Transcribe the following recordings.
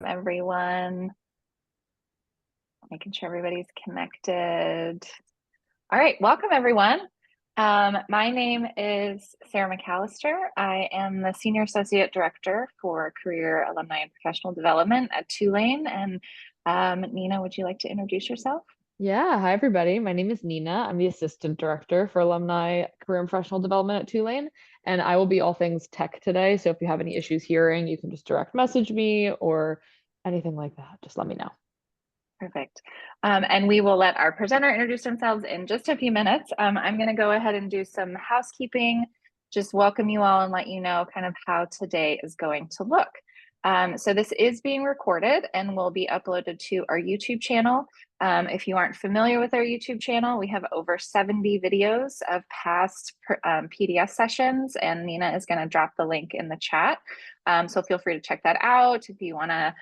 Everyone. Making sure everybody's connected. All right, welcome everyone. My name is Sarah McAllister. I am the Senior Associate Director for Career, Alumni, and Professional Development at Tulane. And Nina, would you like to introduce yourself? Yeah, hi everybody. My name is Nina. I'm the Assistant Director for Alumni Career and Professional Development at Tulane, and I will be all things tech today. So if you have any issues hearing, you can just direct message me or anything like that. Just let me know. Perfect. And we will let our presenter introduce themselves in just a few minutes. I'm going to go ahead and do some housekeeping, just welcome you all and let you know kind of how today is going to look. So this is being recorded and will be uploaded to our YouTube channel. If you aren't familiar with our YouTube channel, we have over 70 videos of past PDS sessions, and Nina is going to drop the link in the chat. So feel free to check that out if you want to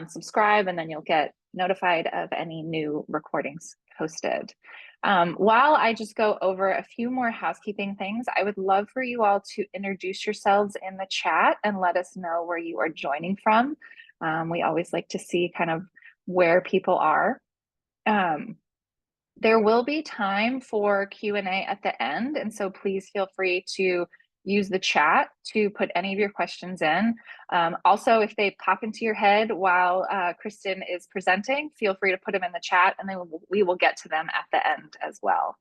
subscribe, and then you'll get notified of any new recordings posted. While I just go over a few more housekeeping things, I would love for you all to introduce yourselves in the chat and let us know where you are joining from. We always like to see kind of where people are. There will be time for Q&A at the end, and so please feel free to use the chat to put any of your questions in. Also, if they pop into your head while Kristen is presenting, feel free to put them in the chat, and then we will get to them at the end as well.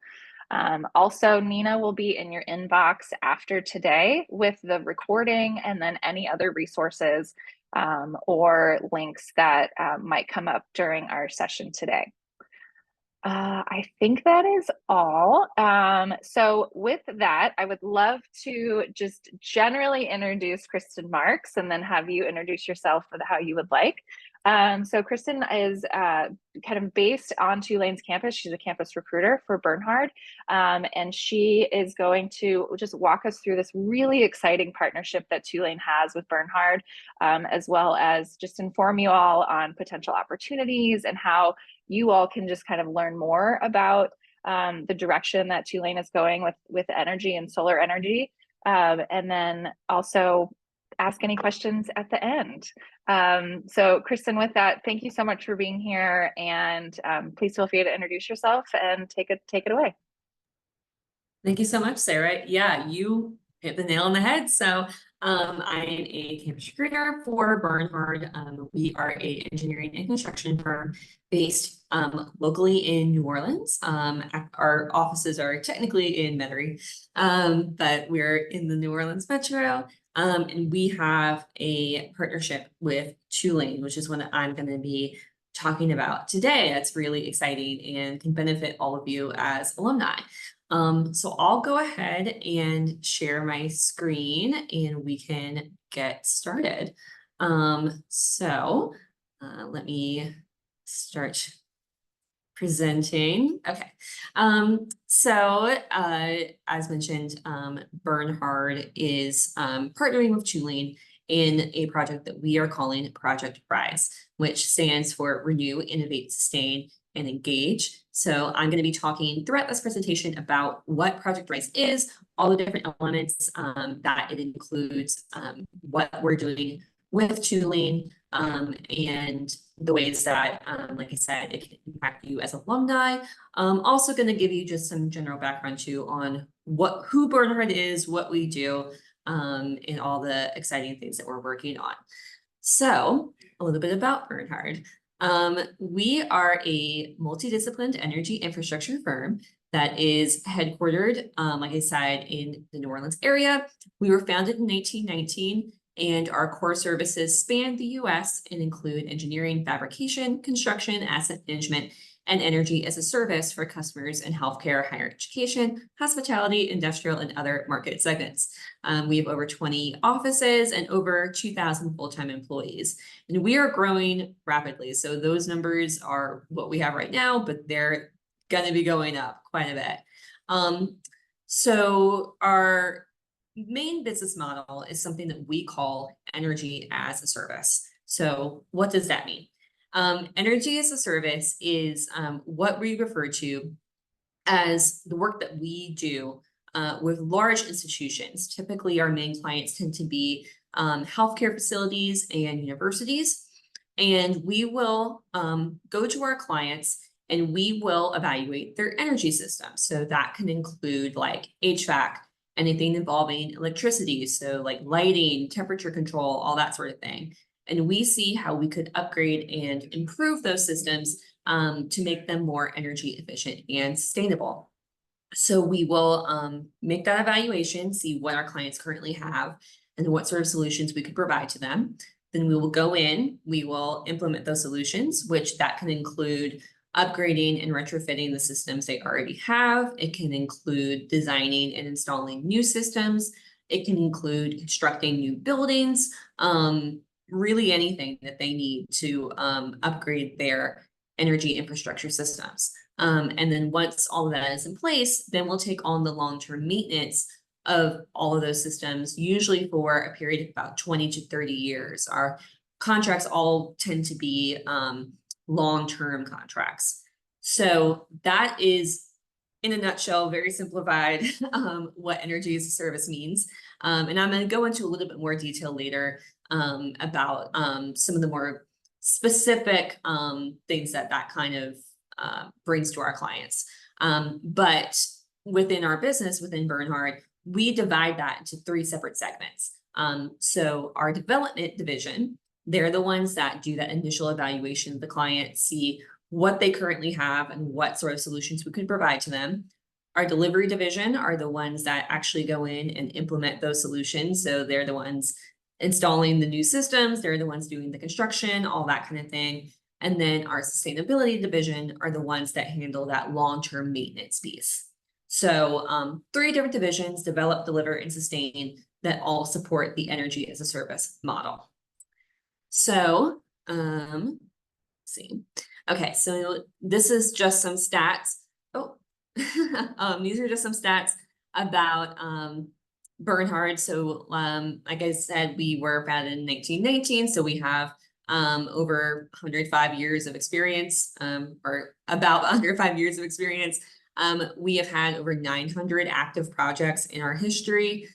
Also, Nina will be in your inbox after today with the recording and then any other resources or links that might come up during our session today. I think that is all. So with that, I would love to just generally introduce Kristen Marks and then have you introduce yourself with how you would like. So Kristen is kind of based on Tulane's campus. She's a campus recruiter for Bernhard, and she is going to just walk us through this really exciting partnership that Tulane has with Bernhard, as well as just inform you all on potential opportunities and how you all can just kind of learn more about the direction that Tulane is going with energy and solar energy, and then also ask any questions at the end. So Kristen, with that, thank you so much for being here, and please feel free to introduce yourself and take it away. Thank you so much, Sarah. Yeah, you hit the nail on the head. So I am a campus recruiter for Bernhard. We are an engineering and construction firm based locally in New Orleans. Our offices are technically in Metairie, but we're in the New Orleans metro. And we have a partnership with Tulane, which is what I'm going to be talking about today. That's really exciting and can benefit all of you as alumni. So I'll go ahead and share my screen and we can get started. Let me start presenting. Okay. As mentioned, Bernhard is partnering with Tulane in a project that we are calling Project RISE, which stands for Renew, Innovate, Sustain, and Engage. So I'm going to be talking throughout this presentation about what Project RISE is, all the different elements that it includes, what we're doing with Tulane, and the ways that, like I said, it can impact you as alumni. Also going to give you just some general background too on who Bernhard is, what we do, and all the exciting things that we're working on. So a little bit about Bernhard. We are a multidisciplined energy infrastructure firm that is headquartered, like I said, in the New Orleans area. We were founded in 1919, and our core services span the U.S. and include engineering, fabrication, construction, asset management, and energy as a service for customers in healthcare, higher education, hospitality, industrial, and other market segments. We have over 20 offices and over 2,000 full-time employees, and we are growing rapidly. So those numbers are what we have right now, but they're going to be going up quite a bit. So our main business model is something that we call energy as a service. So what does that mean? Energy as a service is what we refer to as the work that we do with large institutions. Typically, our main clients tend to be healthcare facilities and universities. And we will go to our clients and we will evaluate their energy system. So that can include like HVAC, anything involving electricity, so like lighting, temperature control, all that sort of thing. And we see how we could upgrade and improve those systems to make them more energy efficient and sustainable. So we will make that evaluation, see what our clients currently have and what sort of solutions we could provide to them. Then we will go in, we will implement those solutions, which that can include upgrading and retrofitting the systems they already have. It can include designing and installing new systems. It can include constructing new buildings, really anything that they need to upgrade their energy infrastructure systems. And then once all of that is in place, then we'll take on the long-term maintenance of all of those systems, usually for a period of about 20 to 30 years. Our contracts all tend to be long-term contracts. So that is, in a nutshell, very simplified, what energy as a service means. And I'm going to go into a little bit more detail later about some of the more specific things that kind of brings to our clients. But within our business, within Bernhard, we divide that into 3 separate segments. So our development division, they're the ones that do that initial evaluation of the client, see what they currently have and what sort of solutions we can provide to them. Our delivery division are the ones that actually go in and implement those solutions. So they're the ones installing the new systems, they're the ones doing the construction, all that kind of thing. And then our sustainability division are the ones that handle that long-term maintenance piece. So 3 different divisions: develop, deliver, and sustain, that all support the energy as a service model. So let's see. Okay, so this is just some stats. Oh, these are just some stats about Bernhard. So like I said, we were founded in 1919, so we have over 105 years of experience, or about 105 years of experience. We have had over 900 active projects in our history.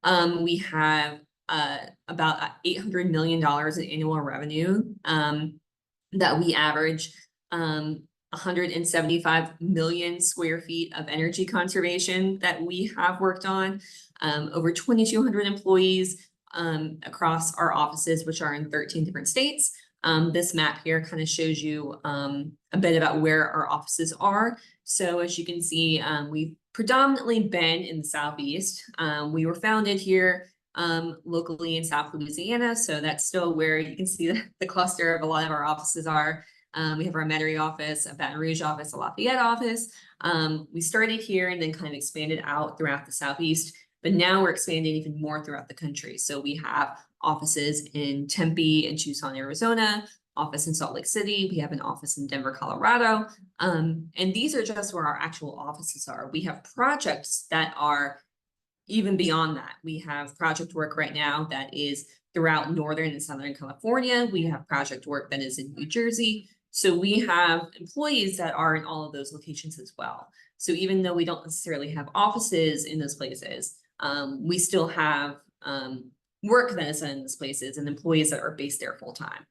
We have about $800 million in annual revenue that we average, 175 million square feet of energy conservation that we have worked on, over 2,200 employees across our offices, which are in 13 different states. This map here kind of shows you a bit about where our offices are. So as you can see, we've predominantly been in the Southeast. We were founded here locally in South Louisiana, so that's still where you can see the cluster of a lot of our offices are. We have our Metairie office, a Baton Rouge office, a Lafayette office. We started here and then kind of expanded out throughout the Southeast, but now we're expanding even more throughout the country. So we have offices in Tempe and Tucson, Arizona, office in Salt Lake City. We have an office in Denver, Colorado. And these are just where our actual offices are. We have projects that are even beyond that. We have project work right now that is throughout Northern and Southern California. We have project work that is in New Jersey. So we have employees that are in all of those locations as well. So even though we don't necessarily have offices in those places, we still have work that is in those places and employees that are based there full time.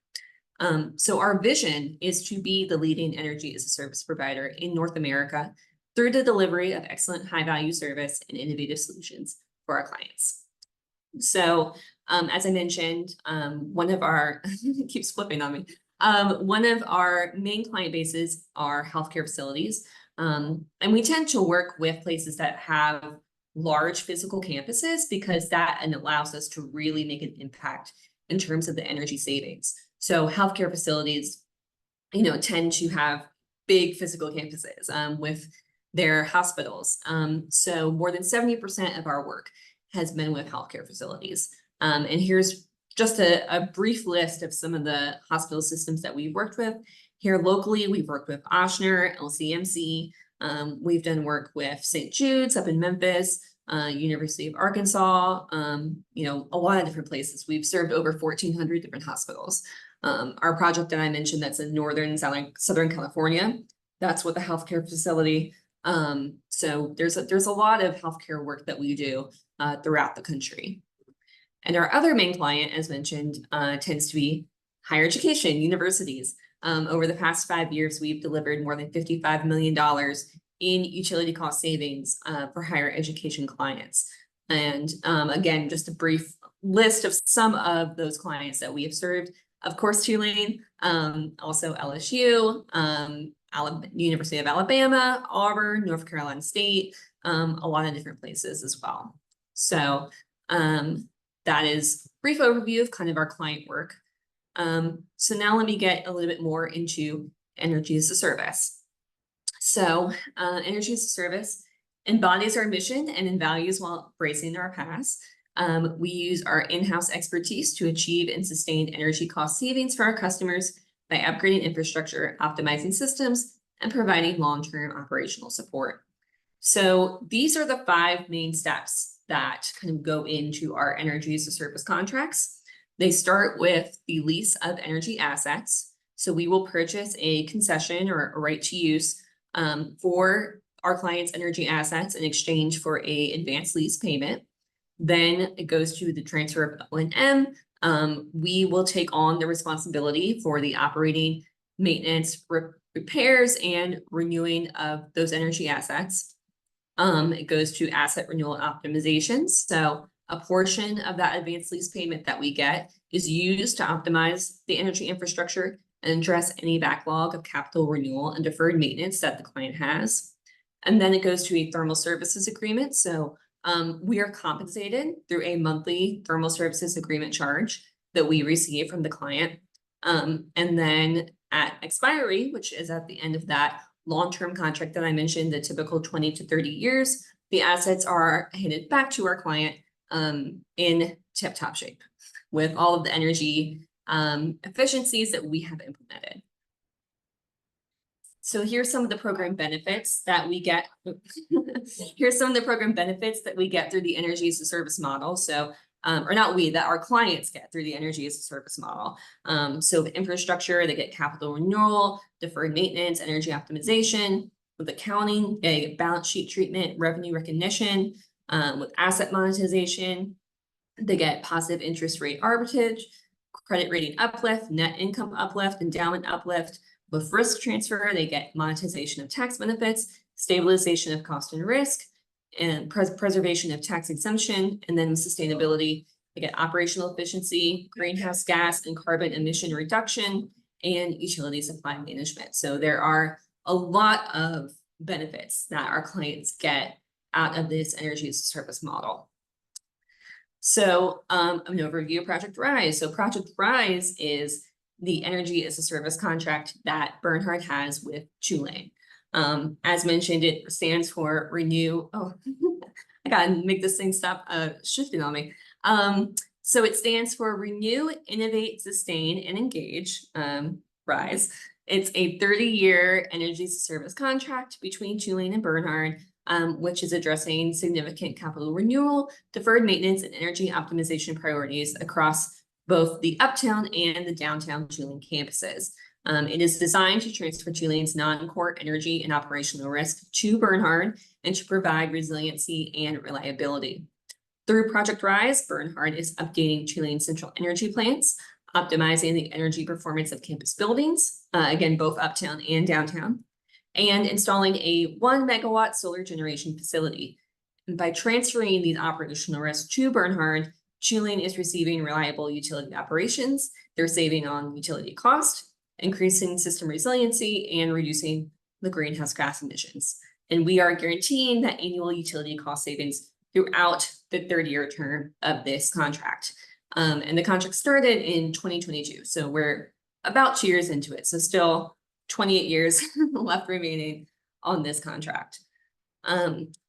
So our vision is to be the leading energy as a service provider in North America through the delivery of excellent high value service and innovative solutions for our clients. So as I mentioned, one of our, it keeps flipping on me. One of our main client bases are healthcare facilities. And we tend to work with places that have large physical campuses because that allows us to really make an impact in terms of the energy savings. So healthcare facilities, tend to have big physical campuses with their hospitals. So more than 70% of our work has been with healthcare facilities. And here's just a brief list of some of the hospital systems that we've worked with. Here locally, we've worked with Ochsner, LCMC. We've done work with St. Jude's up in Memphis, University of Arkansas, a lot of different places. We've served over 1,400 different hospitals. Our project that I mentioned that's in Northern Southern California, that's with a healthcare facility. So there's a lot of healthcare work that we do throughout the country. And our other main client, as mentioned, tends to be higher education, universities. Over the past 5 years, we've delivered more than $55 million in utility cost savings for higher education clients. And again, just a brief list of some of those clients that we have served. Of course, Tulane, also LSU, University of Alabama, Auburn, North Carolina State, a lot of different places as well. So that is a brief overview of kind of our client work. So now let me get a little bit more into energy as a service. So energy as a service embodies our mission and values while embracing our past. We use our in-house expertise to achieve and sustain energy cost savings for our customers by upgrading infrastructure, optimizing systems, and providing long-term operational support. So these are the 5 main steps that kind of go into our energy as a service contracts. They start with the lease of energy assets. So we will purchase a concession or a right to use for our client's energy assets in exchange for an advanced lease payment. Then it goes to the transfer of O&M. We will take on the responsibility for the operating, maintenance, repairs, and renewing of those energy assets. It goes to asset renewal optimization. So a portion of that advanced lease payment that we get is used to optimize the energy infrastructure and address any backlog of capital renewal and deferred maintenance that the client has. And then it goes to a thermal services agreement. So we are compensated through a monthly thermal services agreement charge that we receive from the client. And then at expiry, which is at the end of that long-term contract that I mentioned, the typical 20 to 30 years, the assets are handed back to our client in tip-top shape with all of the energy efficiencies that we have implemented. So here's some of the program benefits that we get. Here's some of the program benefits that we get through the energy as a service model. So, or not we, that our clients get through the energy as a service model. So the infrastructure, they get capital renewal, deferred maintenance, energy optimization. With accounting, they get balance sheet treatment, revenue recognition. With asset monetization, they get positive interest rate arbitrage, credit rating uplift, net income uplift, endowment uplift. With risk transfer, they get monetization of tax benefits, stabilization of cost and risk, and preservation of tax exemption. And then with sustainability, they get operational efficiency, greenhouse gas and carbon emission reduction, and utility supply management. So there are a lot of benefits that our clients get out of this energy as a service model. So an overview of Project Rise. So Project Rise is the energy as a service contract that Bernhard has with Tulane. As mentioned, it stands for Renew. Oh, I gotta make this thing stop shifting on me. So it stands for Renew, Innovate, Sustain, and Engage, RISE. It's a 30-year energy as a service contract between Tulane and Bernhard, which is addressing significant capital renewal, deferred maintenance, and energy optimization priorities across both the uptown and the downtown Tulane campuses. It is designed to transfer Tulane's non-core energy and operational risk to Bernhard and to provide resiliency and reliability. Through Project Rise, Bernhard is updating Tulane's central energy plants, optimizing the energy performance of campus buildings, again, both uptown and downtown, and installing a 1 megawatt solar generation facility. And by transferring these operational risks to Bernhard, Tulane is receiving reliable utility operations. They're saving on utility cost, increasing system resiliency, and reducing the greenhouse gas emissions. And we are guaranteeing that annual utility cost savings throughout the 30-year term of this contract. And the contract started in 2022. So we're about 2 years into it. So still 28 years left remaining on this contract.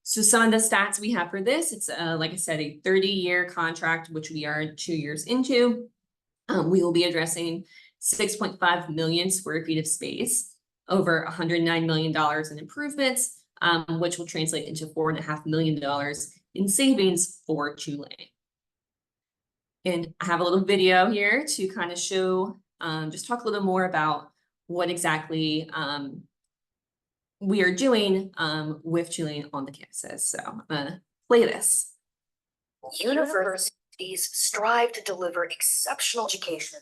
So some of the stats we have for this, it's like I said, a 30-year contract, which we are 2 years into. We will be addressing 6.5 million square feet of space, over $109 million in improvements, which will translate into $4.5 million in savings for Tulane. And I have a little video here to kind of show, just talk a little more about what exactly we are doing with Tulane on the campuses. So I'm gonna play this. Universities strive to deliver exceptional education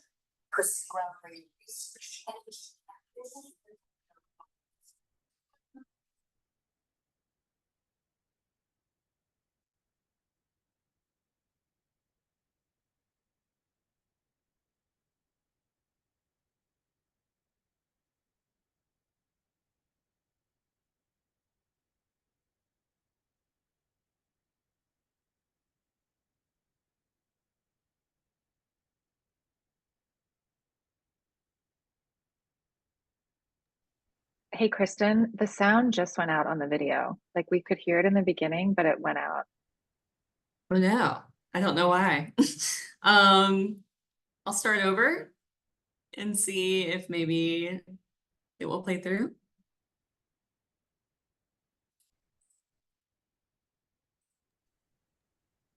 pursue groundbreaking research and Hey, Kristen, the sound just went out on the video. Like we could hear it in the beginning, but it went out. Oh no, I don't know why. I'll start over and see if maybe it will play through.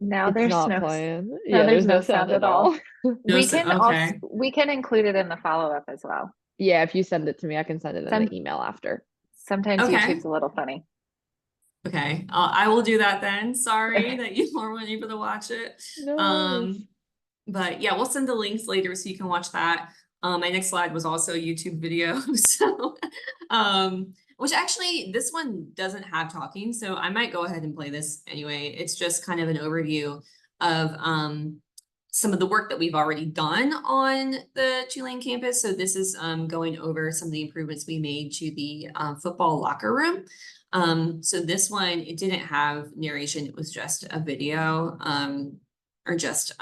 Now It's there's not no, playing. no, Yeah, there's there's no no sound sound at at all. all. No, We can also, okay. we can include it in the follow-up as well. Yeah, if you send it to me, I can send it in Some, the email after. sometimes Okay. YouTube's a little funny. Okay, I will do that then. Sorry that you weren't able to watch it. No worries. But yeah, we'll send the links later so you can watch that. My next slide was also a YouTube video. So, which actually this one doesn't have talking, so I might go ahead and play this anyway. It's just kind of an overview of some of the work that we've already done on the Tulane campus. So this is going over some of the improvements we made to the football locker room. So this one, it didn't have narration, it was just a video, or just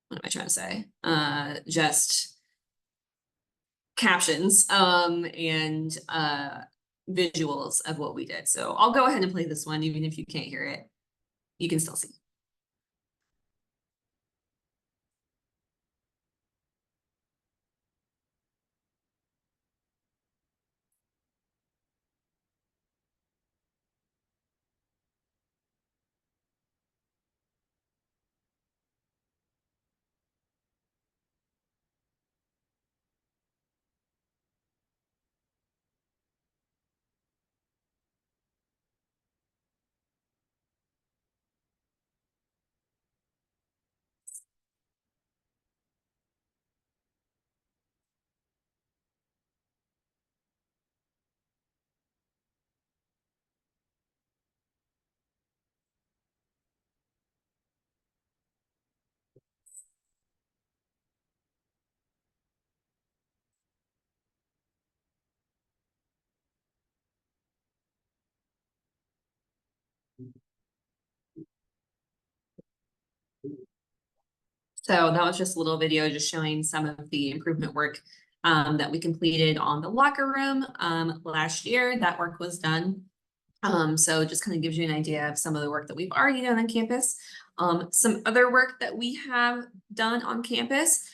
what am I trying to say? Just captions and visuals of what we did. So I'll go ahead and play this one, even if you can't hear it, you can still see. So that was just a little video just showing some of the improvement work that we completed on the locker room last year. That work was done. So it just kind of gives you an idea of some of the work that we've already done on campus. Some other work that we have done on campus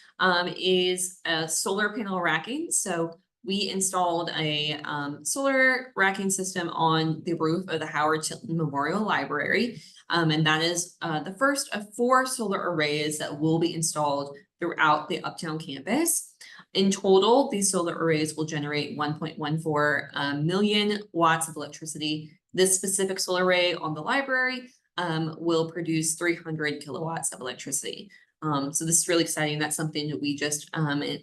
is solar panel racking. So we installed a solar racking system on the roof of the Howard Tilton Memorial Library. And that is the first of 4 solar arrays that will be installed throughout the Uptown campus. In total, these solar arrays will generate 1.14 million watts of electricity. This specific solar array on the library will produce 300 kilowatts of electricity. So this is really exciting. That's something that we just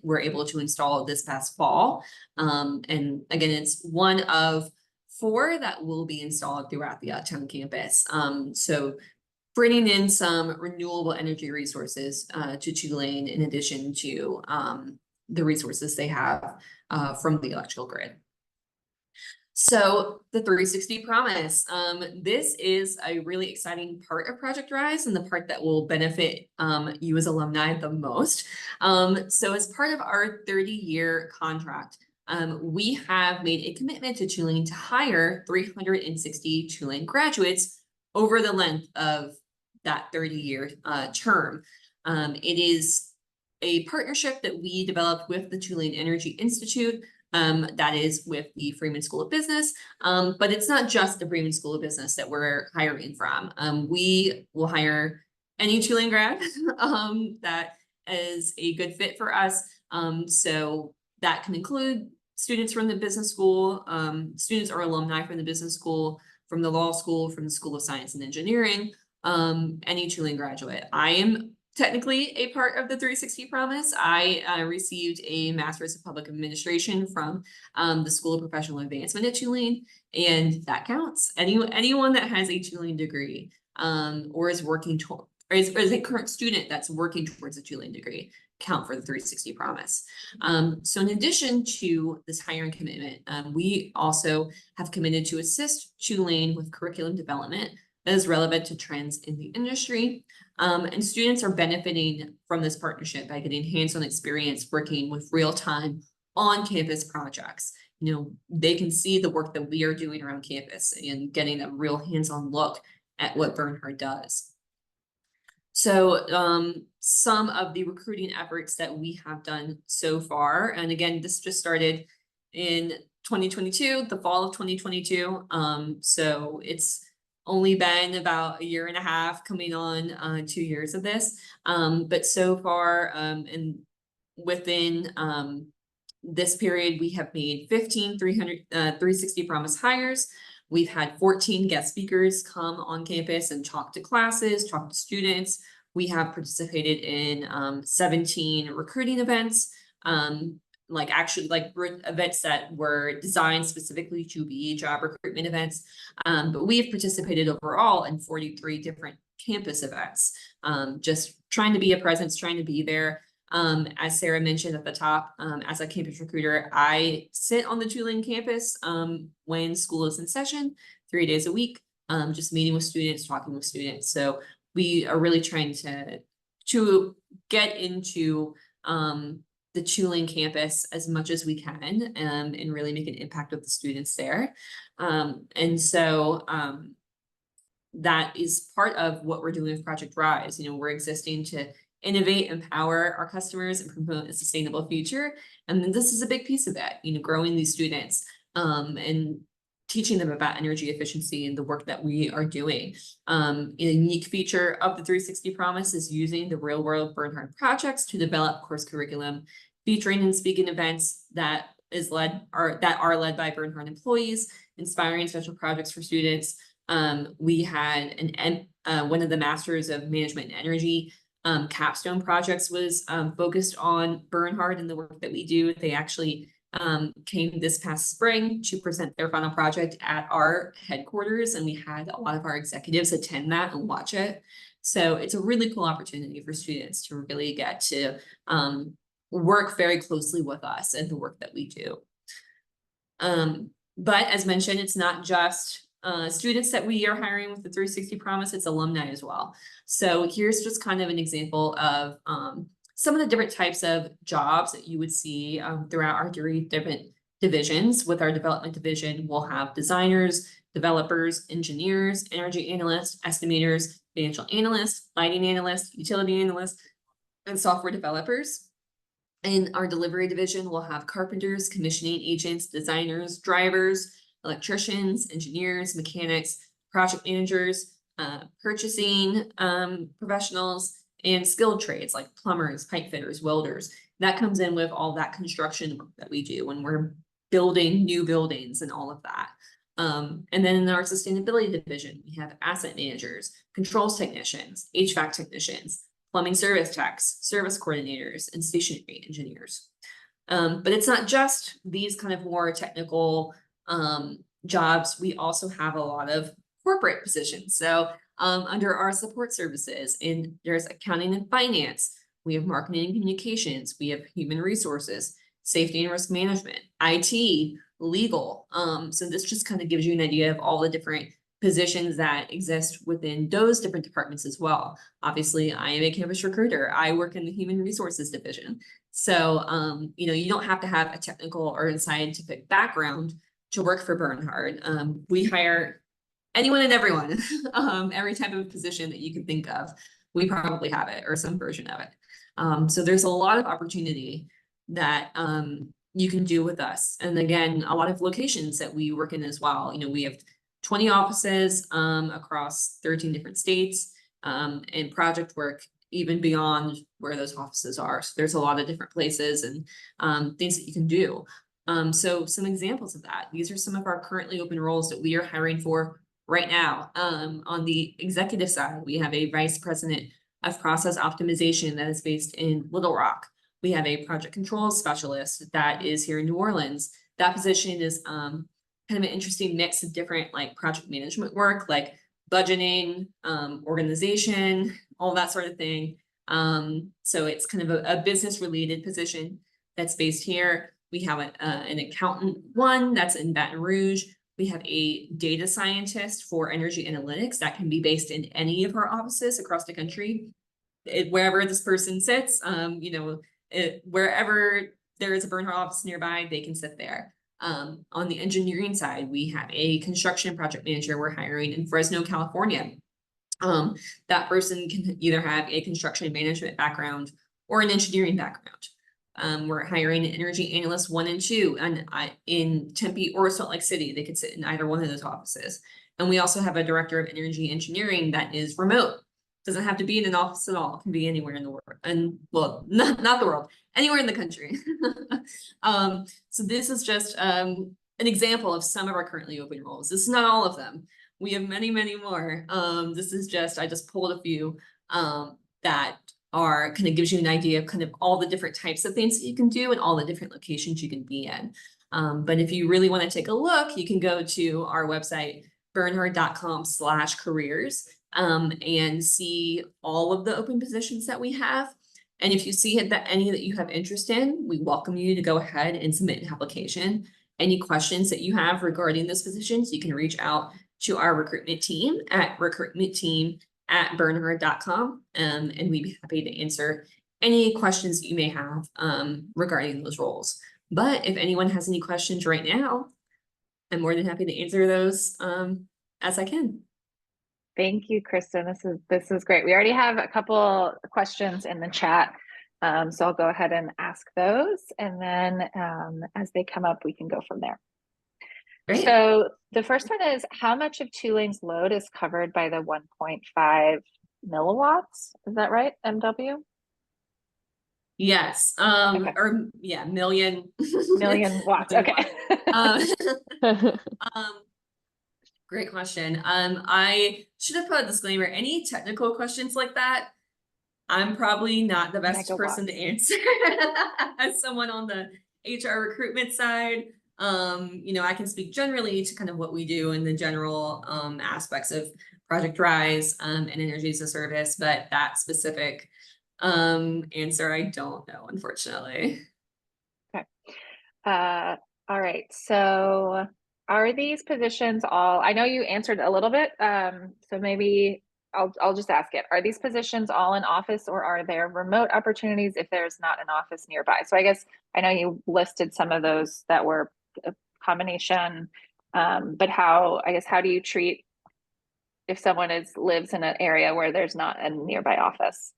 were able to install this past fall. And again, it's one of 4 that will be installed throughout the Uptown campus. So bringing in some renewable energy resources to Tulane in addition to the resources they have from the electrical grid. So the 360 promise, this is a really exciting part of Project Rise and the part that will benefit you as alumni the most. So as part of our 30-year contract, we have made a commitment to Tulane to hire 360 Tulane graduates over the length of that 30-year term. It is a partnership that we developed with the Tulane Energy Institute, that is with the Freeman School of Business, but it's not just the Freeman School of Business that we're hiring from. We will hire any Tulane grad that is a good fit for us. So that can include students from the business school, students or alumni from the business school, from the law school, from the School of Science and Engineering, any Tulane graduate. I am technically a part of the 360 Promise. I received a Master's of Public Administration from the School of Professional Advancement at Tulane, and that counts. Anyone that has a Tulane degree or is working toward, or is a current student that's working towards a Tulane degree count for the 360 Promise. So in addition to this hiring commitment, we also have committed to assist Tulane with curriculum development that is relevant to trends in the industry. And students are benefiting from this partnership by getting hands-on experience working with real-time on-campus projects. You know, they can see the work that we are doing around campus and getting a real hands-on look at what Bernhard does. So some of the recruiting efforts that we have done so far, and again, this just started in 2022, the fall of 2022. So it's only been about a year and a half, coming on 2 years of this. But so far, and within this period, we have made 15 360 Promise hires. We've had 14 guest speakers come on campus and talk to classes, talk to students. We have participated in 17 recruiting events, events that were designed specifically to be job recruitment events. But we have participated overall in 43 different campus events, just trying to be a presence, trying to be there. As Sarah mentioned at the top, as a campus recruiter, I sit on the Tulane campus when school is in session, 3 days a week, just meeting with students, talking with students. So we are really trying to get into the Tulane campus as much as we can and really make an impact with the students there. And so that is part of what we're doing with Project Rise. You know, we're existing to innovate, empower our customers, and promote a sustainable future. And then this is a big piece of that, you know, growing these students and teaching them about energy efficiency and the work that we are doing. A unique feature of the 360 Promise is using the real world Bernhard projects to develop course curriculum, featuring and speaking events that are led by Bernhard employees, inspiring special projects for students. We had one of the Masters of Management and Energy capstone projects was focused on Bernhard and the work that we do. They actually came this past spring to present their final project at our headquarters, and we had a lot of our executives attend that and watch it. So it's a really cool opportunity for students to really get to work very closely with us and the work that we do. But as mentioned, it's not just students that we are hiring with the 360 Promise, it's alumni as well. So here's just kind of an example of some of the different types of jobs that you would see throughout our different divisions. With our development division, we'll have designers, developers, engineers, energy analysts, estimators, financial analysts, lighting analysts, utility analysts, and software developers. In our delivery division, we'll have carpenters, commissioning agents, designers, drivers, electricians, engineers, mechanics, project managers, purchasing professionals, and skilled trades like plumbers, pipe fitters, welders. That comes in with all that construction work that we do when we're building new buildings and all of that. And then in our sustainability division, we have asset managers, controls technicians, HVAC technicians, plumbing service techs, service coordinators, and stationary engineers. But it's not just these kind of more technical jobs. We also have a lot of corporate positions. So under our support services, and there's accounting and finance, we have marketing and communications, we have human resources, safety and risk management, IT, legal. So this just kind of gives you an idea of all the different positions that exist within those different departments as well. Obviously, I am a campus recruiter. I work in the human resources division. So, you know, you don't have to have a technical or a scientific background to work for Bernhard. We hire anyone and everyone, every type of position that you can think of, we probably have it or some version of it. So there's a lot of opportunity that you can do with us. And again, a lot of locations that we work in as well. You know, we have 20 offices across 13 different states, and project work even beyond where those offices are. So there's a lot of different places and things that you can do. So some examples of that, these are some of our currently open roles that we are hiring for right now. On the executive side, we have a vice president of process optimization that is based in Little Rock. We have a project controls specialist that is here in New Orleans. That position is kind of an interesting mix of different like project management work, like budgeting, organization, all that sort of thing. So it's kind of a business related position that's based here. We have an accountant one that's in Baton Rouge. We have a data scientist for energy analytics that can be based in any of our offices across the country. Wherever this person sits, wherever there is a Bernhard office nearby, they can sit there. On the engineering side, we have a construction project manager we're hiring in Fresno, California. That person can either have a construction management background or an engineering background. We're hiring an energy analyst 1 and 2, and in Tempe or Salt Lake City, they could sit in either one of those offices. And we also have a director of energy engineering that is remote. Doesn't have to be in an office at all. It can be anywhere in the world, and well, not the world, anywhere in the country. So this is just an example of some of our currently open roles. This is not all of them. We have many, many more. This is just, I just pulled a few that are kind of gives you an idea of kind of all the different types of things that you can do and all the different locations you can be in. But if you really want to take a look, you can go to our website, bernhard.com/careers, and see all of the open positions that we have. And if you see any that you have interest in, we welcome you to go ahead and submit an application. Any questions that you have regarding those positions, you can reach out to our recruitment team at recruitmentteam@bernhard.com, and we'd be happy to answer any questions that you may have regarding those roles. But if anyone has any questions right now, I'm more than happy to answer those as I can. Thank you, Kristen. This is great. We already have a couple questions in the chat, so I'll go ahead and ask those, and then as they come up, we can go from there. Great. So the first one is, how much of Tulane's load is covered by the 1.5 milliwatts? Is that right, MW? Yes. Okay. Or yeah, million. Million watts. Okay. Great question. I should have put a disclaimer. Any technical questions like that, I'm probably not the best person to answer as someone on the HR recruitment side. I can speak generally to kind of what we do in the general aspects of Project Rise and Energy as a Service, but that specific answer I don't know, unfortunately. Okay. All right. So are these positions all, I know you answered a little bit, so maybe I'll just ask it. Are these positions all in office, or are there remote opportunities if there's not an office nearby? So I guess I know you listed some of those that were a combination, but how do you treat if someone lives in an area where there's not a nearby office?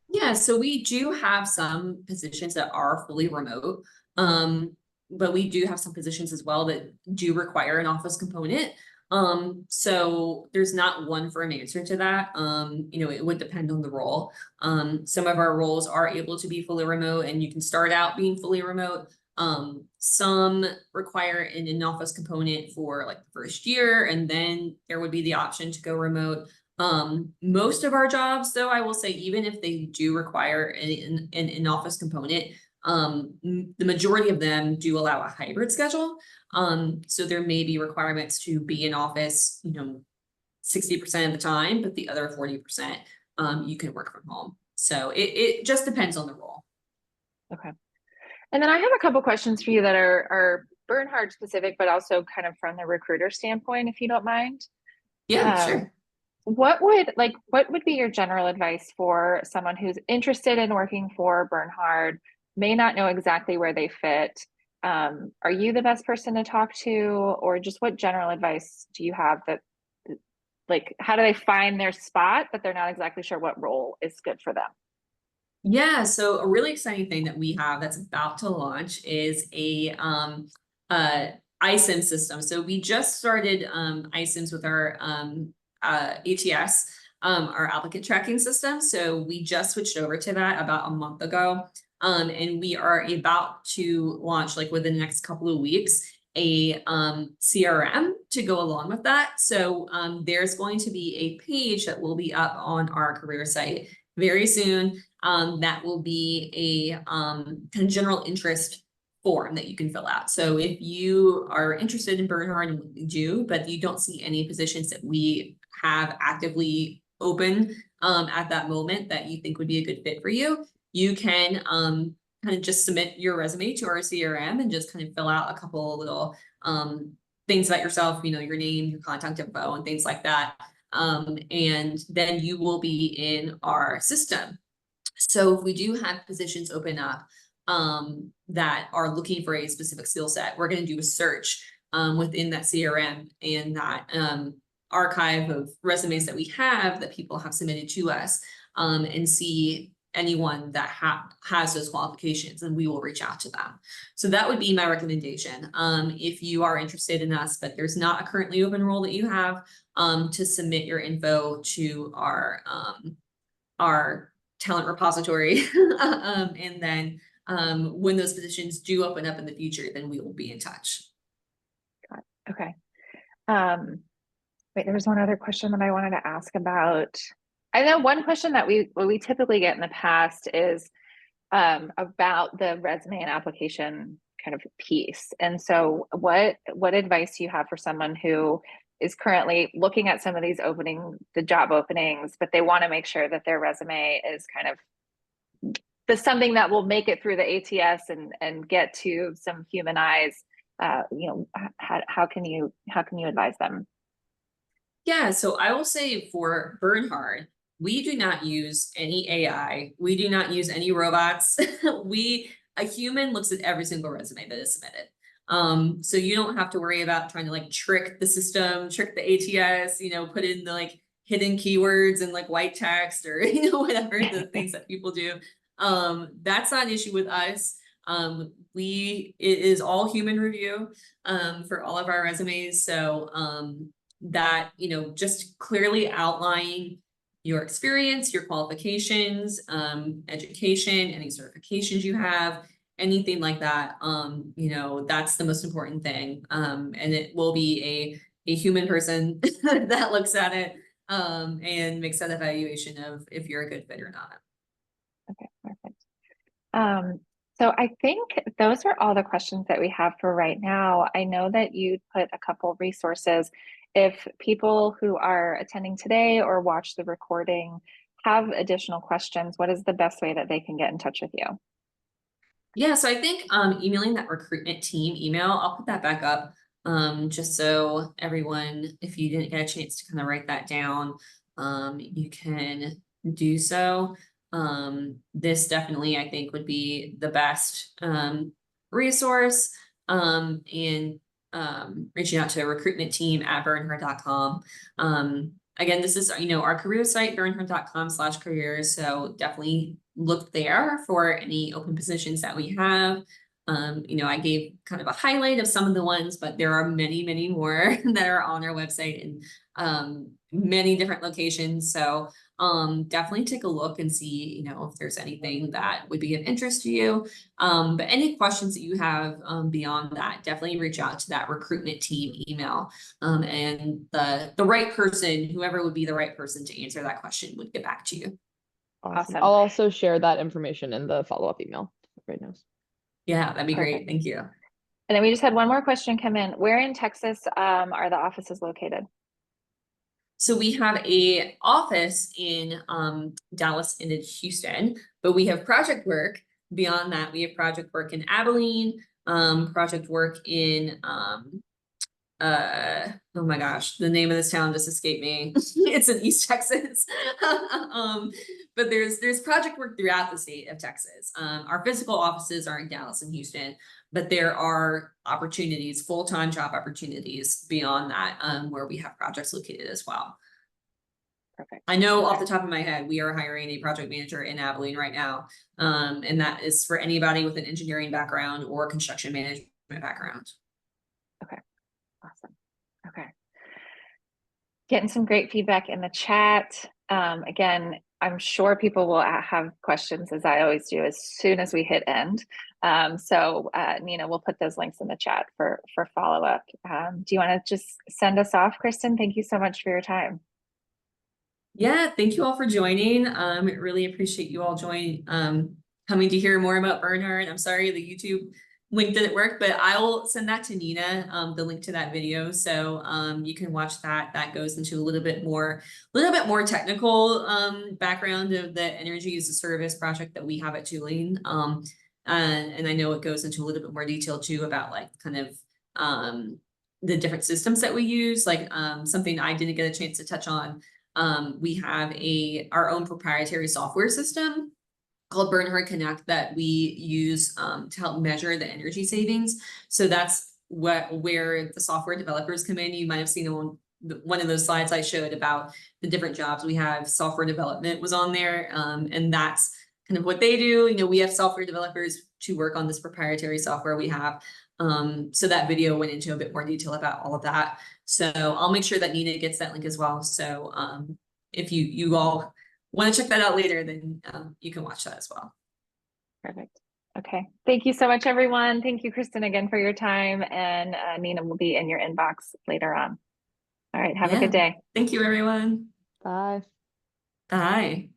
Yeah, so we do have some positions that are fully remote, but we do have some positions as well that do require an office component. So there's not one firm answer to that. It would depend on the role. Some of our roles are able to be fully remote, and you can start out being fully remote. Some require an in-office component for like the first year, and then there would be the option to go remote. Most of our jobs, though, I will say, even if they do require an in-office component, the majority of them do allow a hybrid schedule. So there may be requirements to be in office, 60% of the time, but the other 40%, you can work from home. So it just depends on the role. Okay. And then I have a couple questions for you that are Bernhard specific, but also kind of from the recruiter standpoint, if you don't mind. Yeah, sure. What would be your general advice for someone who's interested in working for Bernhard, may not know exactly where they fit? Are you the best person to talk to, or just what general advice do you have that, like, how do they find their spot, but they're not exactly sure what role is good for them? Yeah, so a really exciting thing that we have that's about to launch is a ISIM system. So we just started ISIMs with our ATS, our applicant tracking system. So we just switched over to that about a month ago. And we are about to launch, like within the next couple of weeks, a CRM to go along with that. So there's going to be a page that will be up on our career site very soon. That will be a kind of general interest form that you can fill out. So if you are interested in Bernhard and what we do, but you don't see any positions that we have actively open at that moment that you think would be a good fit for you, you can kind of just submit your resume to our CRM and just kind of fill out a couple of little things about yourself, you know, your name, your contact info, and things like that. And then you will be in our system. So if we do have positions open up that are looking for a specific skill set, we're going to do a search within that CRM and that archive of resumes that we have that people have submitted to us, and see anyone that has those qualifications, and we will reach out to them. So that would be my recommendation. If you are interested in us, but there's not a currently open role that you have, to submit your info to our talent repository. And then when those positions do open up in the future, then we will be in touch. Got it. Okay. Wait, there was one other question that I wanted to ask about. I know one question that we typically get in the past is about the resume and application kind of piece. And so what advice do you have for someone who is currently looking at some of these the job openings, but they want to make sure that their resume is kind of something that will make it through the ATS and get to some human eyes? You know, how can you advise them? Yeah, so I will say for Bernhard, we do not use any AI. We do not use any robots. A human looks at every single resume that is submitted. So you don't have to worry about trying to like trick the system, trick the ATS, you know, put in the like hidden keywords and like white text or, you know, whatever the things that people do. That's not an issue with us. It is all human review, for all of our resumes. So, that, you know, just clearly outlining your experience, your qualifications, education, any certifications you have, anything like that. You know, that's the most important thing. And it will be a human person that looks at it, and makes that evaluation of if you're a good fit or not. Okay, perfect. So I think those are all the questions that we have for right now. I know that you put a couple resources. If people who are attending today or watch the recording have additional questions, what is the best way that they can get in touch with you? Yeah, so I think emailing that recruitment team email, I'll put that back up, just so everyone, if you didn't get a chance to kind of write that down, you can do so. This definitely, I think, would be the best resource, in reaching out to a recruitment team at bernhard.com. Again, this is, you know, our career site, bernhard.com/careers. So definitely look there for any open positions that we have. You know, I gave kind of a highlight of some of the ones, but there are many, many more that are on our website in many different locations. So definitely take a look and see, you know, if there's anything that would be of interest to you. But any questions that you have beyond that, definitely reach out to that recruitment team email. And the right person, whoever would be the right person to answer that question, would get back to you. Awesome. I'll also share that information in the follow-up email right now. Yeah, that'd be Perfect. great. Thank you. And then we just had one more question come in. Where in Texas are the offices located? So we have a office in Dallas and in Houston, but we have project work beyond that. We have project work in Abilene, project work in oh my gosh, the name of this town just escaped me. It's in East Texas. But there's project work throughout the state of Texas. Our physical offices are in Dallas and Houston, but there are opportunities, full-time job opportunities beyond that, where we have projects located as well. Perfect. I know off the top of my head, we are hiring a project manager in Abilene right now. And that is for anybody with an engineering background or construction management background. Okay. Awesome. Okay. Getting some great feedback in the chat. Again, I'm sure people will have questions, as I always do, as soon as we hit end. So Nina, we'll put those links in the chat for follow-up. Do you want to just send us off, Kristen? Thank you so much for your time. Yeah, thank you all for joining. Really appreciate you all coming to hear more about Bernhard. I'm sorry the YouTube link didn't work, but I'll send that to Nina, the link to that video. So you can watch that. That goes into a little bit more technical background of the energy as a service project that we have at Tulane. And I know it goes into a little bit more detail too about like kind of the different systems that we use, like something I didn't get a chance to touch on. We have our own proprietary software system called Bernhard Connect that we use to help measure the energy savings. So that's where the software developers come in. You might have seen one of those slides I showed about the different jobs we have. Software development was on there, and that's kind of what they do. You know, we have software developers to work on this proprietary software we have. So that video went into a bit more detail about all of that. So I'll make sure that Nina gets that link as well. So if you all want to check that out later, then you can watch that as well. Perfect. Okay. Thank you so much, everyone. Thank you, Kristen, again for your time. And Nina will be in your inbox later on. All right. Have a good day. Thank you, everyone. Bye. Bye.